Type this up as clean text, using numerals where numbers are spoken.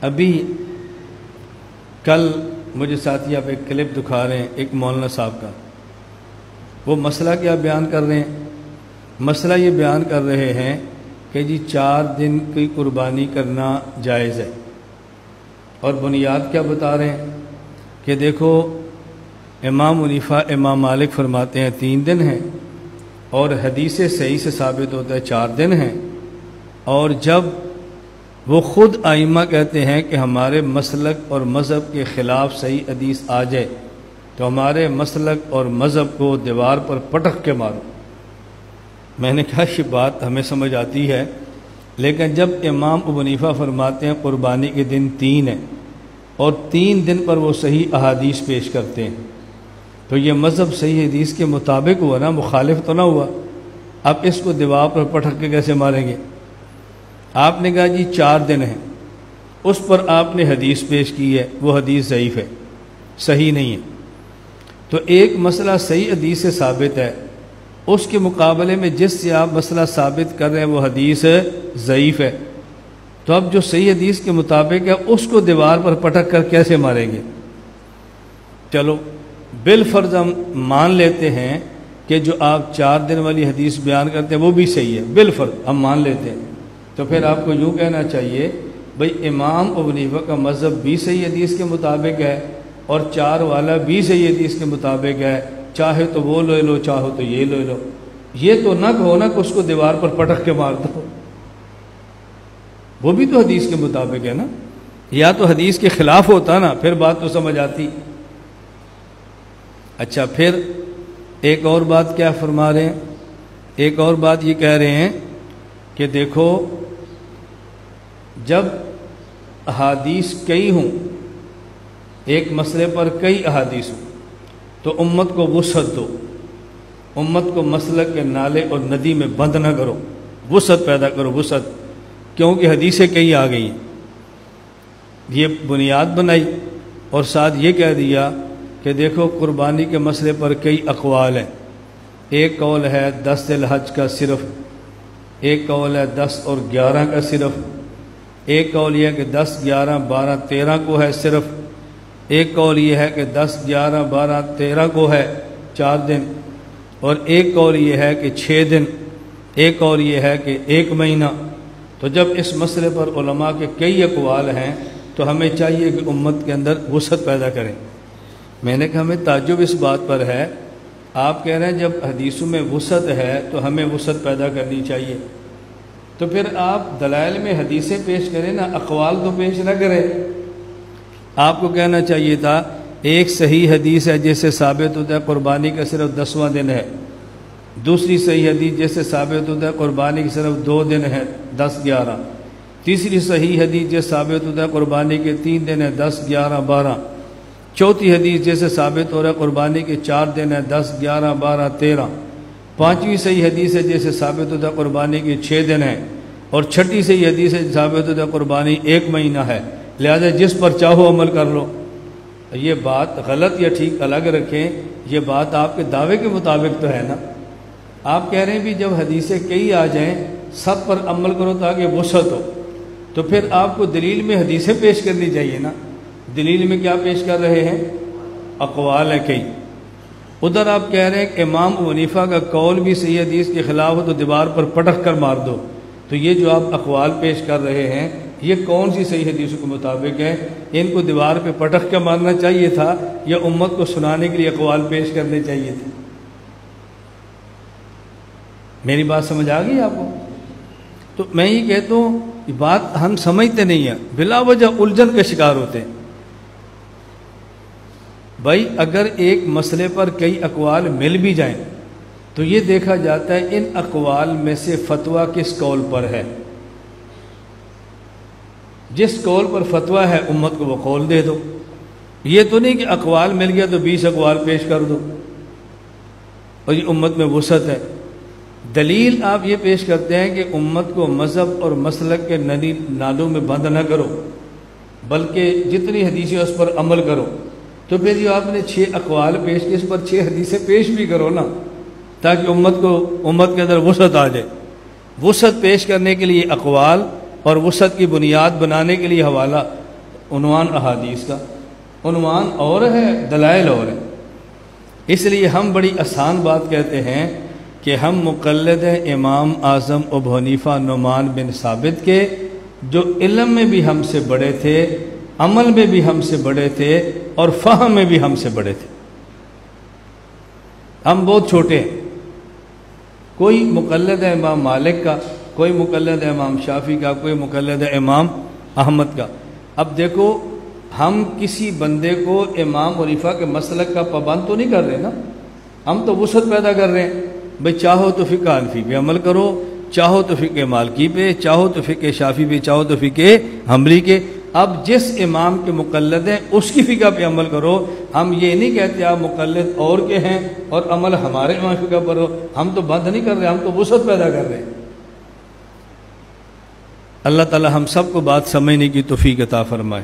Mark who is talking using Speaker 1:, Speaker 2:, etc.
Speaker 1: ابھی کل مجھے ساتھی آپ ایک کلپ دکھا رہے ہیں ایک مولانا صاحب کا، وہ مسئلہ کیا بیان کر رہے ہیں؟ مسئلہ یہ بیان کر رہے ہیں کہ جی 4 دن کی قربانی کرنا جائز ہے، اور بنیاد کیا بتا رہے ہیں کہ دیکھو امام حنیفہ امام مالک فرماتے ہیں 3 دن ہیں، اور حدیث صحیح سے ثابت ہوتا ہے 4 دن ہیں، اور جب وہ خود ائمہ کہتے ہیں کہ ہمارے مسلک اور مذہب کے خلاف صحیح حدیث آ جائے تو ہمارے مسلک اور مذہب کو دیوار پر پٹک کے مارو۔ میں نے کہا یہ بات ہمیں سمجھ آتی ہے، لیکن جب امام ابو حنیفہ فرماتے ہیں قربانی کے دن 3 ہیں اور 3 دن پر وہ صحیح احادیث پیش کرتے ہیں، تو یہ مذہب صحیح حدیث کے مطابق ہوا نا، مخالف تو نہ ہوا۔ اب اس کو دیوار پر پٹک کے کیسے ماریں گے؟ آپ نے کہا جی 4 دن ہیں، اس پر آپ نے حدیث پیش کی ہے، وہ حدیث ضعیف ہے، صحیح نہیں ہے۔ تو ایک مسئلہ صحیح حدیث سے ثابت ہے، اس کے مقابلے میں جس سے آپ مسئلہ ثابت کر رہے ہیں وہ حدیث ضعیف ہے، تو اب جو صحیح حدیث کے مطابق ہے اس کو دیوار پر پٹک کر کیسے ماریں گے؟ چلو بالفرض ہم مان لیتے ہیں کہ جو آپ 4 دن والی حدیث بیان کرتے ہیں وہ بھی صحیح ہے، بالفرض ہم مان لیتے ہیں، تو پھر آپ کو یوں کہنا چاہیے بھئی امام ابو حنیفہ کا مذہب بھی صحیح حدیث کے مطابق ہے اور 4 والا بھی صحیح حدیث کے مطابق ہے، چاہے تو وہ لے لو چاہو تو یہ لے لو۔ یہ تو نہ کہو نا کہ اس کو دیوار پر پٹک کے مار دو، وہ بھی تو حدیث کے مطابق ہے نا، یا تو حدیث کے خلاف ہوتا نا، پھر بات تو سمجھ آتی۔ اچھا پھر ایک اور بات کیا فرما رہے ہیں؟ ایک اور بات یہ کہہ رہے ہیں کہ دیکھو جب احادیث کئی ہوں، ایک مسئلے پر کئی احادیث ہوں، تو امت کو وسعت دو، امت کو مسلک کے نالے اور ندی میں بند نہ کرو، وسعت پیدا کرو، وسعت، کیونکہ حدیثیں کئی آ گئی ہیں۔ یہ بنیاد بنائی اور ساتھ یہ کہہ دیا کہ دیکھو قربانی کے مسئلے پر کئی اقوال ہیں، ایک قول ہے 10 ذی الحج کا صرف، ایک قول ہے 10 اور 11 کا صرف، ایک قول یہ ہے کہ 10 11 12 13 کو ہے صرف، ایک قول یہ ہے کہ 10 11 12 13 کو ہے 4 دن، اور ایک قول یہ ہے کہ 6 دن، ایک قول یہ ہے کہ 1 مہینہ۔ تو جب اس مسئلے پر علماء کے کئی اقوال ہیں تو ہمیں چاہیے کہ امت کے اندر وسعت پیدا کریں۔ میں نے کہا ہمیں تعجب اس بات پر ہے، آپ کہہ رہے ہیں جب حدیثوں میں وسعت ہے تو ہمیں وسعت پیدا کرنی چاہیے، تو پھر آپ دلائل میں حدیثیں پیش کریں نا، اقوال تو پیش نہ کریں۔ آپ کو کہنا چاہیے تھا ایک صحیح حدیث ہے جس سے ثابت ہوتا ہے قربانی کا صرف 10واں دن ہے، دوسری صحیح حدیث جس سے ثابت ہوتا ہے قربانی کی صرف 2 دن ہے 10 11، تیسری صحیح حدیث جس سے ثابت ہوتا ہے قربانی کے 3 دن ہے 10 11 12، چوتھی حدیث جیسے ثابت ہو رہا ہے قربانی کے 4 دن ہے 10 11 12 13، پانچویں صحیح حدیث ہے جیسے ثابت ہوتا ہے قربانی کے 6 دن ہے، اور چھٹی صحیح حدیث ہے ثابت ہوتا ہے قربانی 1 مہینہ ہے، لہذا جس پر چاہو عمل کر لو۔ یہ بات غلط یا ٹھیک الگ رکھیں، یہ بات آپ کے دعوے کے مطابق تو ہے نا۔ آپ کہہ رہے ہیں بھی جب حدیثیں کئی آ جائیں سب پر عمل کرو تاکہ وسعت ہو، تو پھر آپ کو دلیل میں حدیثیں پیش کرنی چاہیے نا۔ دلیل میں کیا پیش کر رہے ہیں؟ اقوال ہے کئی۔ ادھر آپ کہہ رہے ہیں کہ امام ابو حنیفہ کا قول بھی صحیح حدیث کے خلاف ہو تو دیوار پر پٹک کر مار دو، تو یہ جو آپ اقوال پیش کر رہے ہیں یہ کون سی صحیح حدیثوں کے مطابق ہے؟ ان کو دیوار پہ پٹک کے مارنا چاہیے تھا یا امت کو سنانے کے لیے اقوال پیش کرنے چاہیے تھے؟ میری بات سمجھ آ گئی آپ کو؟ تو میں یہ کہتا ہوں یہ بات ہم سمجھتے نہیں ہیں، بلا وجہ الجھن کے شکار ہوتے ہیں۔ بھائی اگر ایک مسئلے پر کئی اقوال مل بھی جائیں تو یہ دیکھا جاتا ہے ان اقوال میں سے فتویٰ کس قول پر ہے، جس قول پر فتویٰ ہے امت کو وہ قول دے دو۔ یہ تو نہیں کہ اقوال مل گیا تو 20 اقوال پیش کر دو اور یہ امت میں وسعت ہے۔ دلیل آپ یہ پیش کرتے ہیں کہ امت کو مذہب اور مسلک کے نالوں میں بند نہ کرو بلکہ جتنی حدیثیں اس پر عمل کرو، تو پھر جو آپ نے 6 اقوال پیش کی اس پر 6 حدیثیں پیش بھی کرو نا، تاکہ امت کے اندر وسعت آ جائے۔ وسعت پیش کرنے کے لیے اقوال اور وسعت کی بنیاد بنانے کے لیے حوالہ، عنوان احادیث کا عنوان اور ہے، دلائل اور ہے۔ اس لیے ہم بڑی آسان بات کہتے ہیں کہ ہم مقلد ہیں امام اعظم ابو حنیفہ نعمان بن ثابت کے، جو علم میں بھی ہم سے بڑے تھے، عمل میں بھی ہم سے بڑے تھے، اور فہم میں بھی ہم سے بڑے تھے۔ ہم بہت چھوٹے ہیں۔ کوئی مقلد ہے امام مالک کا، کوئی مقلد ہے امام شافعی کا، کوئی مقلد ہے امام احمد کا۔ اب دیکھو، ہم کسی بندے کو امام حنیفہ کے مسلک کا پابند تو نہیں کر رہے نا، ہم تو وسعت پیدا کر رہے ہیں۔ بھئی چاہو تو فقہ حنفی پہ عمل کرو، چاہو تو فقہ مالکی پہ، چاہو تو فقہ شافعی پہ، چاہو تو فقہ حنبلی کے۔ اب جس امام کے مقلد ہیں اس کی فقہ پہ عمل کرو۔ ہم یہ نہیں کہتے آپ مقلد اور کے ہیں اور عمل ہمارے امام فقہ پر ہو، ہم تو بند نہیں کر رہے، ہم تو وسعت پیدا کر رہے ہیں۔ اللہ تعالی ہم سب کو بات سمجھنے کی توفیق عطا فرمائے۔